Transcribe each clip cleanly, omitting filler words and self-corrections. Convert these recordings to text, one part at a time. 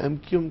MQM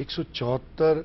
174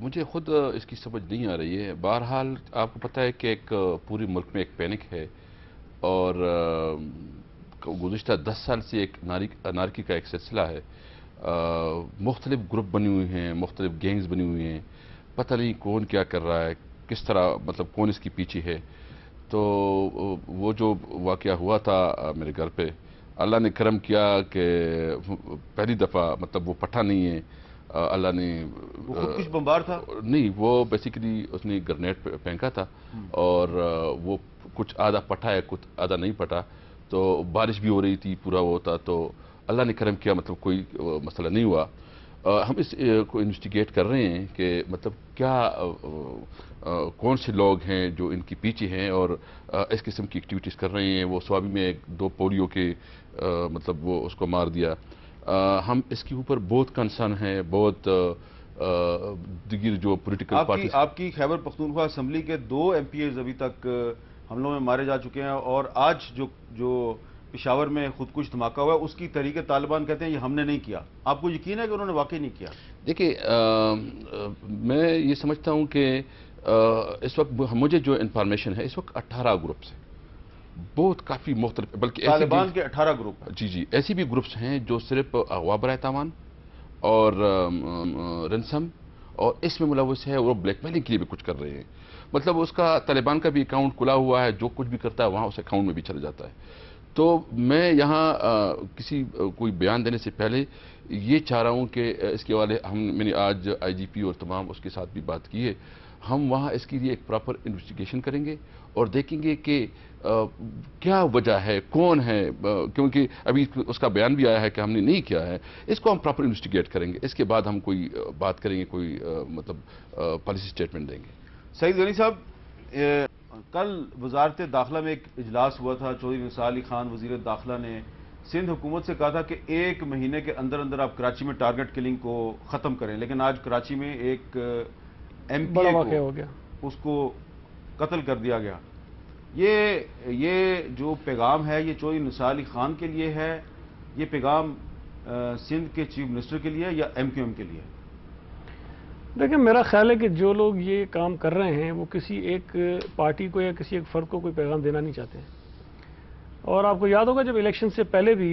مجھے خود اس کی سمجھ نہیں آ رہی ہے. بہرحال آپ کو پتہ ہے کہ ایک پوری ملک میں ایک پینک ہے اور گزشتہ 10 سال سے ایک انارکی کا ایک سلسلہ ہے. مختلف گروپ بنے ہوئے ہیں, مختلف گینگز بنی ہوئی ہیں, پتہ نہیں کون کیا کر رہا ہے, کس طرح مطلب کون اس کی پیچھے ہے. تو وہ جو واقعہ ہوا تھا میرے گھر پہ, اللہ نے کرم کیا کہ پہلی دفعہ مطلب وہ پٹھا نہیں ہے. اللہ نے وہ خودکش بمبار تھا نہیں, وہ بیسیکلی اس نے گرنیٹ پھینکا تھا اور وہ کچھ آدھا پٹھا ہے کچھ آدھا نہیں پٹا. تو بارش بھی ہو رہی تھی, پورا وہ ہوتا, تو اللہ نے کرم کیا مطلب کوئی مسئلہ نہیں ہوا. ہم اس کو انویسٹیگیٹ کر رہے ہیں کہ مطلب کیا کون سے لوگ ہیں جو ان کی پیچھے ہیں اور اس قسم کی ایکٹیویٹیز کر رہے ہیں. وہ سوابی میں 2 پولیو کے مطلب وہ اس کو مار دیا. ہم اس کے اوپر بہت کنسرن ہیں, بہت دیگر جو پولیٹیکل پارٹیز. آپ کی خیبر پختونخوا اسمبلی کے 2 MPs ابھی تک حملوں میں مارے جا چکے ہیں, اور آج جو پشاور میں خودکش دھماکہ ہوا ہے اس کی تحریک طالبان کہتے ہیں یہ ہم نے نہیں کیا. آپ کو یقین ہے کہ انہوں نے واقعی نہیں کیا؟ دیکھیے, میں یہ سمجھتا ہوں کہ اس وقت مجھے جو انفارمیشن ہے اس وقت 18 گروپس ہیں, بہت کافی مختلف, بلکہ طالبان کے 18 گروپ. جی ایسی بھی گروپس ہیں جو صرف اغوا برائے تاوان اور رنسم اور اس میں ملوث ہے, وہ بلیک میلنگ کے لیے بھی کچھ کر رہے ہیں. مطلب اس کا طالبان کا بھی اکاؤنٹ کھلا ہوا ہے, جو کچھ بھی کرتا ہے وہاں اس اکاؤنٹ میں بھی چلا جاتا ہے. تو میں یہاں کوئی بیان دینے سے پہلے یہ چاہ رہا ہوں کہ اس کے حوالے میں نے آج IGP اور تمام اس کے ساتھ بھی بات کی ہے. ہم وہاں اس کے لیے ایک پراپر انویسٹیگیشن کریں گے اور دیکھیں گے کہ کیا وجہ ہے, کون ہے, کیونکہ ابھی اس کا بیان بھی آیا ہے کہ ہم نے نہیں کیا ہے. اس کو ہم پراپر انویسٹیگیٹ کریں گے, اس کے بعد ہم کوئی بات کریں گے, کوئی مطلب پالیسی اسٹیٹمنٹ دیں گے. سعید غنی صاحب, کل وزارت داخلہ میں ایک اجلاس ہوا تھا. چودھری نثار علی خان وزیر داخلہ نے سندھ حکومت سے کہا تھا کہ 1 مہینے کے اندر اندر آپ کراچی میں ٹارگٹ کلنگ کو ختم کریں, لیکن آج کراچی میں ایک MP ہو گیا, اس کو قتل کر دیا گیا. یہ جو پیغام ہے یہ چودھری نثار علی خان کے لیے ہے, یہ پیغام سندھ کے چیف منسٹر کے لیے یا MQM کے لیے؟ دیکھیں میرا خیال ہے کہ جو لوگ یہ کام کر رہے ہیں وہ کسی ایک پارٹی کو یا کسی ایک فرد کو کوئی پیغام دینا نہیں چاہتے ہیں. اور آپ کو یاد ہوگا جب الیکشن سے پہلے بھی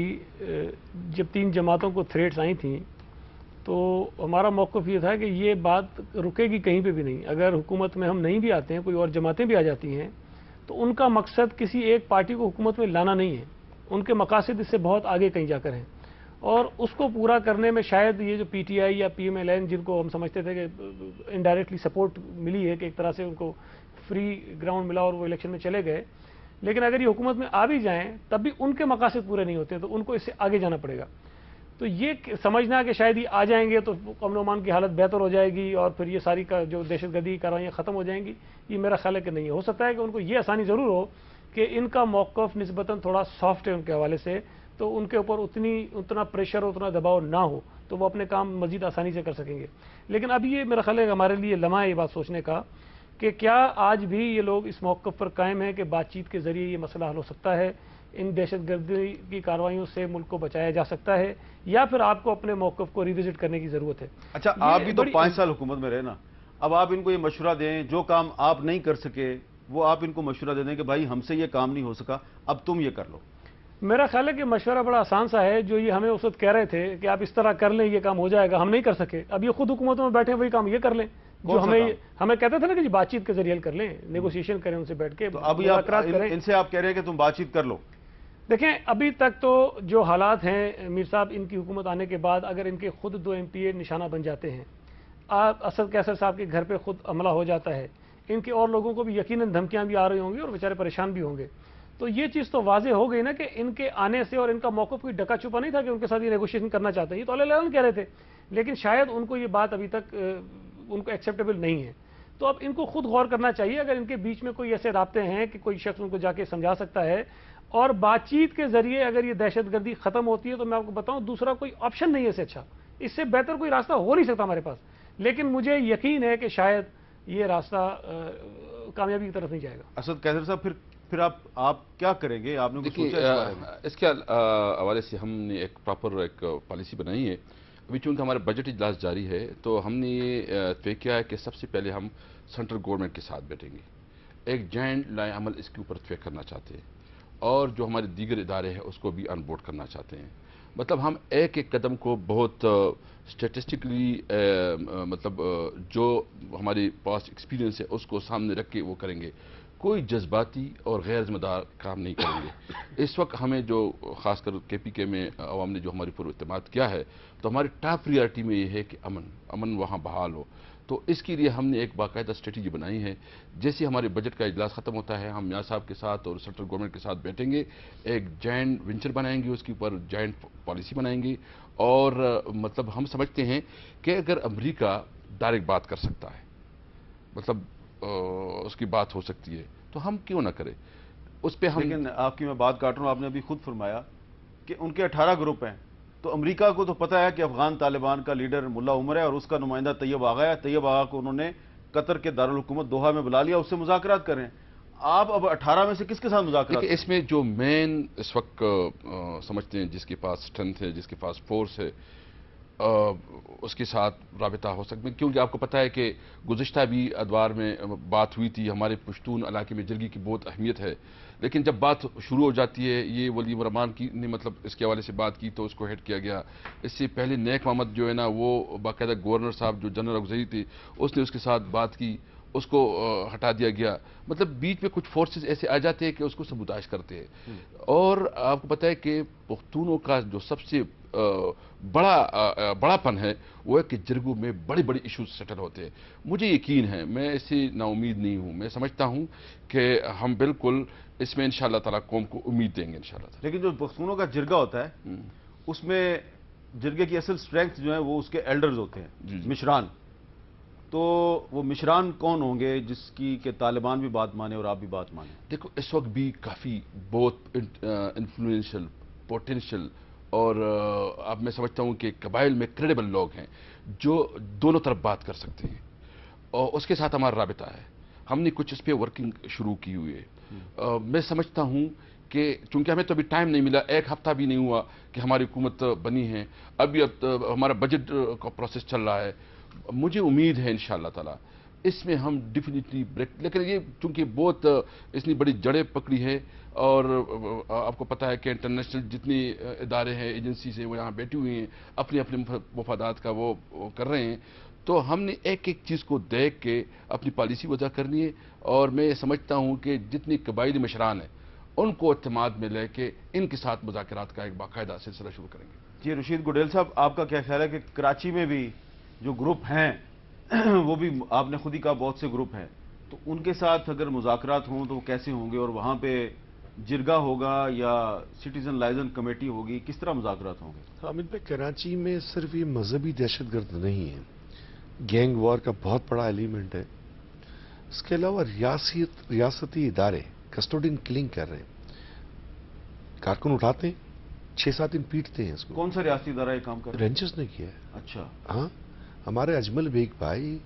جب 3 جماعتوں کو تھریٹس آئی تھیں تو ہمارا موقف یہ تھا کہ یہ بات رکے گی کہیں پہ بھی نہیں. اگر حکومت میں ہم نہیں بھی آتے ہیں, کوئی اور جماعتیں بھی آ جاتی ہیں, تو ان کا مقصد کسی ایک پارٹی کو حکومت میں لانا نہیں ہے. ان کے مقاصد اس سے بہت آگے کہیں جا کر ہیں, اور اس کو پورا کرنے میں شاید یہ جو PTI یا PMLN جن کو ہم سمجھتے تھے کہ انڈائریکٹلی سپورٹ ملی ہے کہ ایک طرح سے ان کو فری گراؤنڈ ملا اور وہ الیکشن میں چلے گئے, لیکن اگر یہ حکومت میں آ بھی جائیں تب بھی ان کے مقاصد پورے نہیں ہوتے, تو ان کو اس سے آگے جانا پڑے گا. تو یہ سمجھنا کہ شاید یہ آ جائیں گے تو امن و امان کی حالت بہتر ہو جائے گی اور پھر یہ ساری کا جو دہشت گردی کارروائیاں ختم ہو جائیں گی, یہ میرا خیال ہے کہ نہیں. ہو سکتا ہے کہ ان کو یہ آسانی ضرور ہو کہ ان کا موقف نسبتاً تھوڑا سافٹ ہے ان کے حوالے سے, تو ان کے اوپر اتنا پریشر اتنا دباؤ نہ ہو تو وہ اپنے کام مزید آسانی سے کر سکیں گے. لیکن اب یہ میرا خیال ہے کہ ہمارے لیے لمحہ یہ بات سوچنے کا کہ کیا آج بھی یہ لوگ اس موقف پر قائم ہیں کہ بات چیت کے ذریعے یہ مسئلہ حل ہو سکتا ہے, ان دہشت گردی کی کارروائیوں سے ملک کو بچایا جا سکتا ہے, یا پھر آپ کو اپنے موقف کو ریوزٹ کرنے کی ضرورت ہے. اچھا, آپ بھی تو 5 سال حکومت میں رہے نا, اب آپ ان کو یہ مشورہ دیں, جو کام آپ نہیں کر سکے وہ آپ ان کو مشورہ دے دیں کہ بھائی ہم سے یہ کام نہیں ہو سکا, اب تم یہ کر لو. میرا خیال ہے کہ مشورہ بڑا آسان سا ہے. جو یہ ہمیں اس وقت کہہ رہے تھے کہ آپ اس طرح کر لیں یہ کام ہو جائے گا, ہم نہیں کر سکے, اب یہ خود حکومتوں میں بیٹھے وہی کام یہ کر لیں جو ہمیں کہتے تھے نا کہ بات چیت کے ذریعے حل کر لیں, نیگوسیشن کریں ان سے بیٹھ کے, مذاکرات کریں. ان سے آپ کہہ رہے ہیں کہ تم بات چیت کر لو. دیکھیں ابھی تک تو جو حالات ہیں میر صاحب, ان کی حکومت آنے کے بعد اگر ان کے خود 2 MPA نشانہ بن جاتے ہیں, اسد کیسر صاحب کے گھر پہ خود حملہ ہو جاتا ہے, ان کے اور لوگوں کو بھی یقیناً دھمکیاں بھی آ رہی ہوں گی اور بیچارے پریشان بھی ہوں گے, تو یہ چیز تو واضح ہو گئی نا کہ ان کے آنے سے اور ان کا موقف کوئی ڈکا چھپا نہیں تھا کہ ان کے ساتھ یہ نیگوشیشن کرنا چاہتے ہیں, یہ تو اللہ کہہ رہے تھے, لیکن شاید ان کو یہ بات ابھی تک ان کو ایکسیپٹیبل نہیں ہے. تو اب ان کو خود غور کرنا چاہیے, اگر ان کے بیچ میں کوئی ایسے رابطے ہیں کہ کوئی شخص ان کو جا کے سمجھا سکتا ہے اور بات چیت کے ذریعے اگر یہ دہشت گردی ختم ہوتی ہے, تو میں آپ کو بتاؤں دوسرا کوئی آپشن نہیں ہے, اس سے اچھا, اس سے بہتر کوئی راستہ ہو نہیں سکتا ہمارے پاس. لیکن مجھے یقین ہے کہ شاید یہ راستہ کامیابی کی طرف نہیں جائے گا. اسد کیسر صاحب, پھر آپ کیا کریں گے؟ آپ نے کچھ سوچا اس بارے میں؟ اس کے حوالے سے ہم نے ایک پراپر ایک پالیسی بنائی ہے. ابھی چونکہ ہمارا بجٹ اجلاس جاری ہے تو ہم نے یہ طے کیا ہے کہ سب سے پہلے ہم سینٹرل گورنمنٹ کے ساتھ بیٹھیں گے، ایک جوائنٹ لائحہ عمل اس کے اوپر طے کرنا چاہتے ہیں، اور جو ہمارے دیگر ادارے ہیں اس کو بھی آن بورڈ کرنا چاہتے ہیں۔ مطلب ہم ایک ایک قدم کو بہت اسٹیٹسٹکلی مطلب جو ہمارے پاس ایکسپیرینس ہے اس کو سامنے رکھ کے وہ کریں گے، کوئی جذباتی اور غیر ذمہ دار کام نہیں کریں گے۔ اس وقت ہمیں جو خاص کر کے پی کے میں عوام نے جو ہماری پر اعتماد کیا ہے، تو ہماری ٹاپ پریارٹی میں یہ ہے کہ امن وہاں بحال ہو۔ تو اس کے لیے ہم نے ایک باقاعدہ اسٹریٹجی بنائی ہے۔ جیسے ہمارے بجٹ کا اجلاس ختم ہوتا ہے، ہم میاں صاحب کے ساتھ اور سینٹرل گورنمنٹ کے ساتھ بیٹھیں گے، ایک جوائنٹ وینچر بنائیں گے، اس کے اوپر جوائنٹ پالیسی بنائیں گے، اور مطلب ہم سمجھتے ہیں کہ اگر امریکہ ڈائریکٹ بات کر سکتا ہے، مطلب اس کی بات ہو سکتی ہے، تو ہم کیوں نہ کریں اس پہ ہم۔ لیکن آپ کی میں بات کاٹ رہا ہوں، آپ نے ابھی خود فرمایا کہ ان کے 18 گروپ ہیں، تو امریکہ کو تو پتہ ہے کہ افغان طالبان کا لیڈر ملا عمر ہے اور اس کا نمائندہ طیب آغا ہے۔ طیب آغا کو انہوں نے قطر کے دارالحکومت دوحہ میں بلا لیا، اس سے مذاکرات کر رہے ہیں۔ آپ اب 18 میں سے کس کے ساتھ مذاکرات؟ اس میں جو مین اس وقت سمجھتے ہیں جس کے پاس اسٹرینتھ ہے، جس کے پاس فورس ہے، اس کے ساتھ رابطہ ہو سکتا ہے، کیونکہ آپ کو پتہ ہے کہ گزشتہ بھی ادوار میں بات ہوئی تھی، ہمارے پشتون علاقے میں جرگی کی بہت اہمیت ہے، لیکن جب بات شروع ہو جاتی ہے، یہ ولیم الرحمان کی نے مطلب اس کے حوالے سے بات کی تو اس کو ہیڈ کیا گیا۔ اس سے پہلے نیک محمد جو ہے نا، وہ باقاعدہ گورنر صاحب جو جنرل اگزئی تھے، اس نے اس کے ساتھ بات کی، اس کو ہٹا دیا گیا۔ مطلب بیچ میں کچھ فورسز ایسے آ جاتے ہیں کہ اس کو سبوتاش کرتے ہیں۔ اور آپ کو پتہ ہے کہ پختونوں کا جو سب سے بڑا پن ہے وہ ہے کہ جرگوں میں بڑے بڑے ایشوز سیٹل ہوتے ہیں۔ مجھے یقین ہے، میں اس سے نا امید نہیں ہوں، میں سمجھتا ہوں کہ ہم بالکل اس میں انشاءاللہ تعالیٰ قوم کو امید دیں گے انشاءاللہ تعالیٰ۔ لیکن جو پختونوں کا جرگہ ہوتا ہے اس میں جرگے کی اصل سٹرینگتھ جو ہے وہ اس کے ایلڈرز ہوتے ہیں، مشران۔ تو وہ مشران کون ہوں گے جس کی کہ طالبان بھی بات مانے اور آپ بھی بات مانیں؟ دیکھو اس وقت بھی کافی بہت انفلوئنشل، پوٹینشل، اور اب میں سمجھتا ہوں کہ قبائل میں کریڈیبل لوگ ہیں جو دونوں طرف بات کر سکتے ہیں، اور اس کے ساتھ ہمارا رابطہ ہے۔ ہم نے کچھ اس پہ ورکنگ شروع کی ہوئی ہے۔ میں سمجھتا ہوں کہ چونکہ ہمیں تو ابھی ٹائم نہیں ملا، ایک ہفتہ بھی نہیں ہوا کہ ہماری حکومت بنی ہے، ابھی ہمارا بجٹ کا پروسیس چل رہا ہے۔ مجھے امید ہے انشاءاللہ تعالیٰ اس میں ہم ڈیفینیٹلی بریک، لیکن یہ چونکہ بہت اتنی بڑی جڑیں پکڑی ہے، اور آپ کو پتہ ہے کہ انٹرنیشنل جتنی ادارے ہیں، ایجنسیز ہیں، وہ یہاں بیٹھی ہوئی ہیں، اپنے اپنے مفادات کا وہ کر رہے ہیں، تو ہم نے ایک ایک چیز کو دیکھ کے اپنی پالیسی وضع کرنی ہے۔ اور میں سمجھتا ہوں کہ جتنی قبائلی مشران ہیں ان کو اعتماد میں لے کے ان کے ساتھ مذاکرات کا ایک باقاعدہ سلسلہ شروع کریں گے۔ جی رشید گڈیل صاحب، آپ کا کیا خیال ہے کہ کراچی میں بھی جو گروپ ہیں وہ بھی آپ نے خود ہی کہا بہت سے گروپ ہیں، تو ان کے ساتھ اگر مذاکرات ہوں تو وہ کیسے ہوں گے، اور وہاں پہ جرگہ ہوگا یا سٹیزن لائزن کمیٹی ہوگی، کس طرح مذاکرات ہوں گے؟ حامد بھائی، کراچی میں صرف یہ مذہبی دہشت گرد نہیں ہے، گینگ وار کا بہت بڑا ایلیمنٹ ہے۔ اس کے علاوہ ریاستی ادارے کسٹوڈین کلنگ کر رہے ہیں، کارکن اٹھاتے ہیں، 6-7 دن پیٹتے ہیں اس کو۔ کون سا ریاستی ادارہ یہ کام کر رہا ہے؟ رینجرز نے کیا ہے۔ اچھا، ہاں، ہمارے اجمل بیگ بھائی،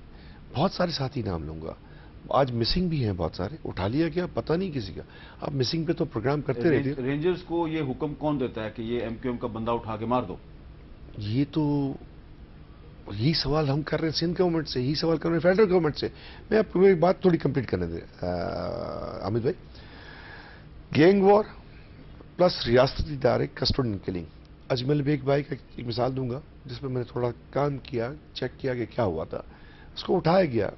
بہت سارے ساتھی نام لوں گا، آج مسنگ بھی ہیں بہت سارے، اٹھا لیا گیا، پتہ نہیں کسی کا۔ آپ مسنگ پہ تو پروگرام کرتے رہتے ہیں۔ رینجرز کو یہ حکم کون دیتا ہے کہ یہ ایم کیو ایم کا بندہ اٹھا کے مار دو؟ یہ تو یہی سوال ہم کر رہے ہیں سندھ گورنمنٹ سے، یہی سوال کر رہے ہیں فیڈرل گورنمنٹ سے۔ میں آپ کو ایک بات تھوڑی کمپلیٹ کرنے دیں حامد بھائی، گینگ وار پلس ریاستی ادارے کسٹوڈین کلنگ، اجمل بیگ بھائی کا ایک مثال دوں گا جس میں نے تھوڑا کام کیا، چیک کیا کہ کیا ہوا تھا۔ اس کو اٹھایا گیا،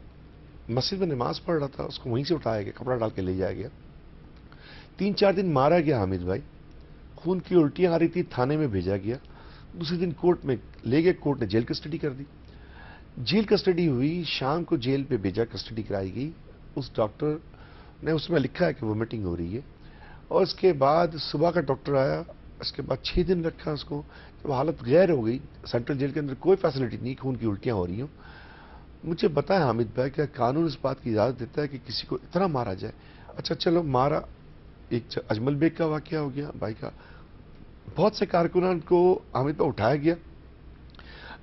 مسجد میں نماز پڑھ رہا تھا، اس کو وہیں سے اٹھایا گیا، کپڑا ڈال کے لے جایا گیا، 3-4 دن مارا گیا حامد بھائی، خون کی الٹیاں آ رہی تھی، تھانے میں بھیجا گیا، دوسرے دن کورٹ میں لے گئے، کورٹ نے جیل کسٹڈی کر دی، جیل کسٹڈی ہوئی، شام کو جیل پہ بھیجا، کسٹڈی کرائی گئی، اس ڈاکٹر نے اس میں لکھا ہے کہ وومیٹنگ ہو رہی ہے، اور اس کے بعد صبح کا ڈاکٹر آیا، اس کے بعد 6 دن رکھا اس کو، جب حالت غیر ہو گئی، سینٹرل جیل کے اندر کوئی فیسلٹی نہیں، خون کی الٹیاں ہو رہی ہوں، مجھے بتائیں حامد بھائی کہ قانون اس بات کی اجازت دیتا ہے کہ کسی کو اتنا مارا جائے؟ اچھا چلو مارا، ایک اجمل بیگ کا واقعہ ہو گیا بھائی کا، بہت سے کارکنان کو حامد بھائی اٹھایا گیا،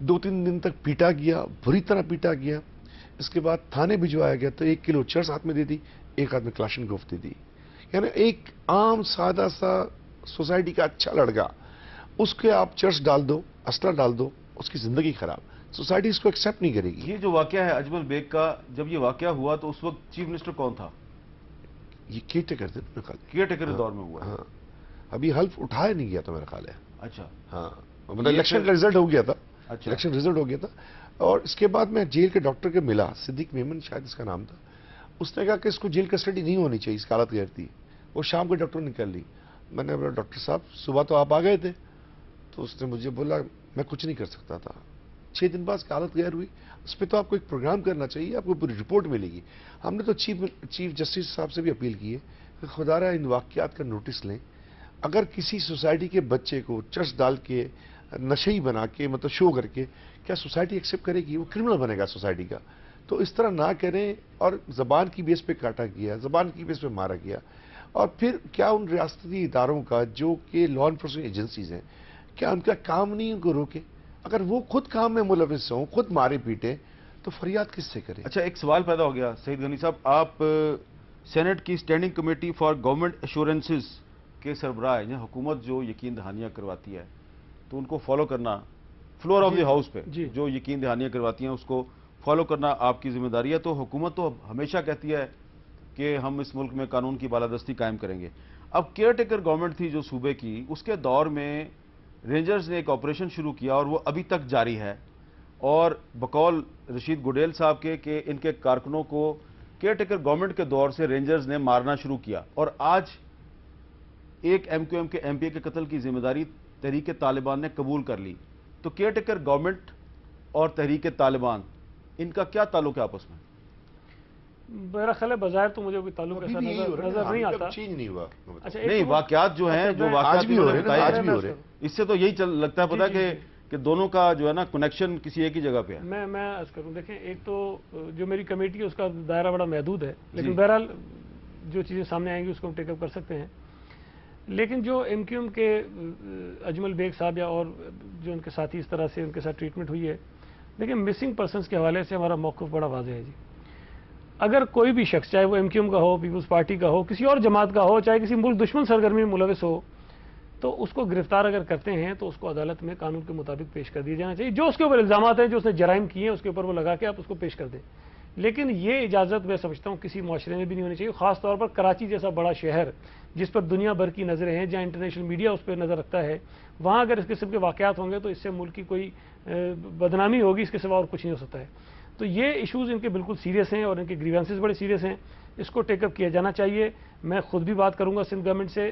2-3 دن تک پیٹا گیا، بری طرح پیٹا گیا، اس کے بعد تھانے بھجوایا گیا تو 1 کلو چرس ہاتھ میں دے دی، 1 ہاتھ میں کلاشن کوف دے دی، یعنی ایک عام سادہ سا سوسائٹی کا اچھا لڑکا، اس کے آپ چرس ڈال دو، اسلحہ ڈال دو، اس کی زندگی خراب. سوسائٹی اس کو ایکسیپٹ نہیں کرے گی. یہ جو واقعہ ہے اجمل بیگ کا، جب یہ واقعہ ہوا تو اس وقت چیف منسٹر کون تھا؟ یہ کیئر ٹیکر تھے میرے خیال. کیئر ٹیکر دور میں ہوا ہے. ہاں ابھی حلف اٹھایا نہیں گیا تھا میرا خیال ہے. اچھا. ہاں مطلب الیکشن کا رزلٹ ہو گیا تھا. اچھا. الیکشن رزلٹ ہو گیا تھا اور اس کے بعد میں جیل کے ڈاکٹر کے ملا، صدیق میمن شاید اس کا نام تھا. اس نے کہا کہ اس کو جیل کسٹڈی نہیں ہونی چاہیے، اس کی حالت غیر تھی. وہ شام کو ڈاکٹر نکل لی. میں نے بولا ڈاکٹر صاحب صبح تو آپ آ گئے تھے. تو اس نے مجھے بولا میں کچھ نہیں کر سکتا تھا. 6 دن بعد اس کی حالت غیر ہوئی. اس پہ تو آپ کو ایک پروگرام کرنا چاہیے، آپ کو پوری رپورٹ ملے گی. ہم نے تو چیف جسٹس صاحب سے بھی اپیل کی ہے کہ خدا رہا ان واقعات کا نوٹس لیں. اگر کسی سوسائٹی کے بچے کو چرس ڈال کے نشئی بنا کے مطلب شو کر کے کیا سوسائٹی ایکسیپٹ کرے گی؟ وہ کرمنل بنے گا سوسائٹی کا. تو اس طرح نہ کریں. اور زبان کی بیس پہ کاٹا گیا، زبان کی بیس پہ مارا گیا. اور پھر کیا ان ریاستی اداروں کا جو کہ لا انفورسمنٹ ایجنسیز ہیں، کیا ان کا کام نہیں ان کو روکے؟ اگر وہ خود کام میں ملوث ہوں، خود مارے پیٹے، تو فریاد کس سے کرے؟ اچھا ایک سوال پیدا ہو گیا سعید غنی صاحب، آپ سینٹ کی standing committee for government assurances کے سربراہ ہیں. حکومت جو یقین دہانیاں کرواتی ہے تو ان کو فالو کرنا، فلور آف دی ہاؤس پہ جو یقین دہانیاں کرواتی ہیں اس کو فالو کرنا آپ کی ذمہ داری ہے. تو حکومت تو ہمیشہ کہتی ہے کہ ہم اس ملک میں قانون کی بالادستی قائم کریں گے. اب کیئر ٹیکر گورنمنٹ تھی جو صوبے کی، اس کے دور میں رینجرز نے ایک آپریشن شروع کیا اور وہ ابھی تک جاری ہے. اور بقول رشید گڈیل صاحب کے کہ ان کے کارکنوں کو کیئر ٹیکر گورنمنٹ کے دور سے رینجرز نے مارنا شروع کیا. اور آج ایک ایم کیو ایم کے ایم پی اے کے قتل کی ذمہ داری تحریک طالبان نے قبول کر لی. تو کیئر ٹیکر گورنمنٹ اور تحریک طالبان ان کا کیا تعلق ہے آپس میں؟ میرا خیال ہے بظاہر تو مجھے کوئی تعلق ایسا نظر نہیں آتا. چینج نہیں ہوا. اچھا نہیں، واقعات جو ہیں جو آج بھی ہو رہے ہیں، اس سے تو یہی لگتا ہے پتا کہ دونوں کا جو ہے نا کنیکشن کسی ایک ہی جگہ پہ ہے. میں عرض کروں، دیکھیں ایک تو جو میری کمیٹی ہے اس کا دائرہ بڑا محدود ہے، لیکن بہرحال جو چیزیں سامنے آئیں گی اس کو ہم ٹیک اپ کر سکتے ہیں. لیکن جو ایم کیو ایم کے اجمل بیگ صاحب یا اور جو ان کے ساتھی اس طرح سے ان کے ساتھ ٹریٹمنٹ ہوئی ہے، دیکھیں مسنگ پرسنس کے حوالے سے ہمارا موقف بڑا واضح ہے جی. اگر کوئی بھی شخص، چاہے وہ ایم کیو ایم کا ہو، پیپلز پارٹی کا ہو، کسی اور جماعت کا ہو، چاہے کسی ملک دشمن سرگرمی میں ملوث ہو، تو اس کو گرفتار اگر کرتے ہیں تو اس کو عدالت میں قانون کے مطابق پیش کر دیا جانا چاہیے. جو اس کے اوپر الزامات ہیں، جو اس نے جرائم کیے ہیں، اس کے اوپر وہ لگا کے آپ اس کو پیش کر دیں. لیکن یہ اجازت میں سمجھتا ہوں کسی معاشرے میں بھی نہیں ہونی چاہیے، خاص طور پر کراچی جیسا بڑا شہر جس پر دنیا بھر کی نظریں ہیں، جہاں انٹرنیشنل میڈیا اس پہ نظر رکھتا ہے. وہاں اگر اس قسم کے واقعات ہوں گے تو اس سے ملک کی کوئی بدنامی ہوگی، اس کے سوا اور کچھ نہیں ہو سکتا ہے. تو یہ ایشوز ان کے بالکل سیریس ہیں اور ان کے گریوینسز بڑے سیریس ہیں. اس کو ٹیک اپ کیا جانا چاہیے. میں خود بھی بات کروں گا سندھ گورنمنٹ سے،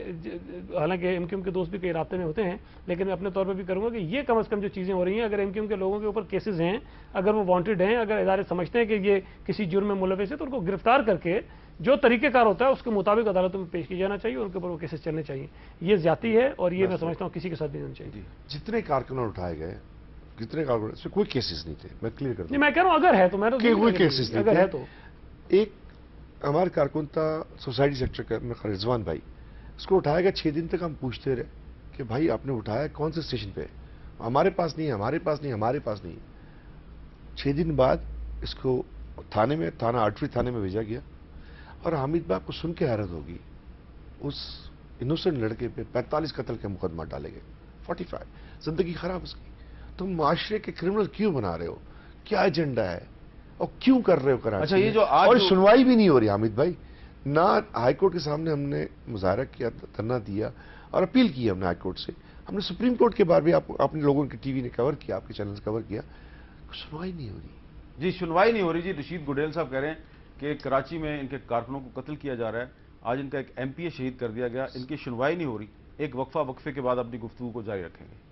حالانکہ ایم کیو ایم کے دوست بھی کئی رابطے میں ہوتے ہیں، لیکن میں اپنے طور پر بھی کروں گا کہ یہ کم از کم جو چیزیں ہو رہی ہیں، اگر ایم کیو ایم کے لوگوں کے اوپر کیسز ہیں، اگر وہ وانٹڈ ہیں، اگر ادارے سمجھتے ہیں کہ یہ کسی جرم میں ملوث ہے، تو ان کو گرفتار کر کے جو طریقہ کار ہوتا ہے اس کے مطابق عدالتوں میں پیش کیا جانا چاہیے. ان کے اوپر وہ کیسز چلنے چاہیے. یہ زیادتی ہے اور یہ میں سمجھتا ہوں کسی کے ساتھ بھی نہیں چاہیے. جتنے کارکنوں اٹھائے گئے، جتنے کارکنوں اس میں کوئی کیسز نہیں تھے. میں کلیئر کرتا ہوں. نہیں، میں کہہ رہا ہوں اگر ہے تو میں کوئی کیسز نہیں اگر ہے تو ایک ہمارے کارکن تھا سوسائٹی سیکٹر کا رضوان بھائی، اس کو اٹھایا گیا. 6 دن تک ہم پوچھتے رہے کہ بھائی آپ نے اٹھایا کون سے اسٹیشن پہ؟ ہمارے پاس نہیں، ہمارے پاس نہیں، ہمارے پاس نہیں. 6 دن بعد اس کو تھانے میں، تھانہ آرٹری تھانے میں بھیجا گیا. اور حامد بھائی کو سن کے حیرت ہوگی، اس انوسنٹ لڑکے پہ 45 قتل کے مقدمہ ڈالے گئے. 45 زندگی خراب اس کی. تم معاشرے کے کرمنل کیوں بنا رہے ہو؟ کیا ایجنڈا ہے اور کیوں کر رہے ہو کراچی؟ اچھا یہ جو آج اور سنوائی بھی نہیں ہو رہی حامد بھائی. نہ ہائی کورٹ کے سامنے ہم نے مظاہرہ کیا، دھرنا دیا اور اپیل کی ہم نے ہائی کورٹ سے. ہم نے سپریم کورٹ کے بارے بھی آپ نے لوگوں کی ٹی وی نے کور کیا، آپ کے چینل سے کور کیا. سنوائی نہیں ہو رہی جی، سنوائی نہیں ہو رہی. جی رشید گڈیل صاحب کہہ رہے ہیں کہ کراچی میں ان کے کارکنوں کو قتل کیا جا رہا ہے. آج ان کا ایک ایم پی اے شہید کر دیا گیا. ان کی سنوائی نہیں ہو رہی. ایک وقفے کے بعد اپنی گفتگو کو جاری رکھیں گے.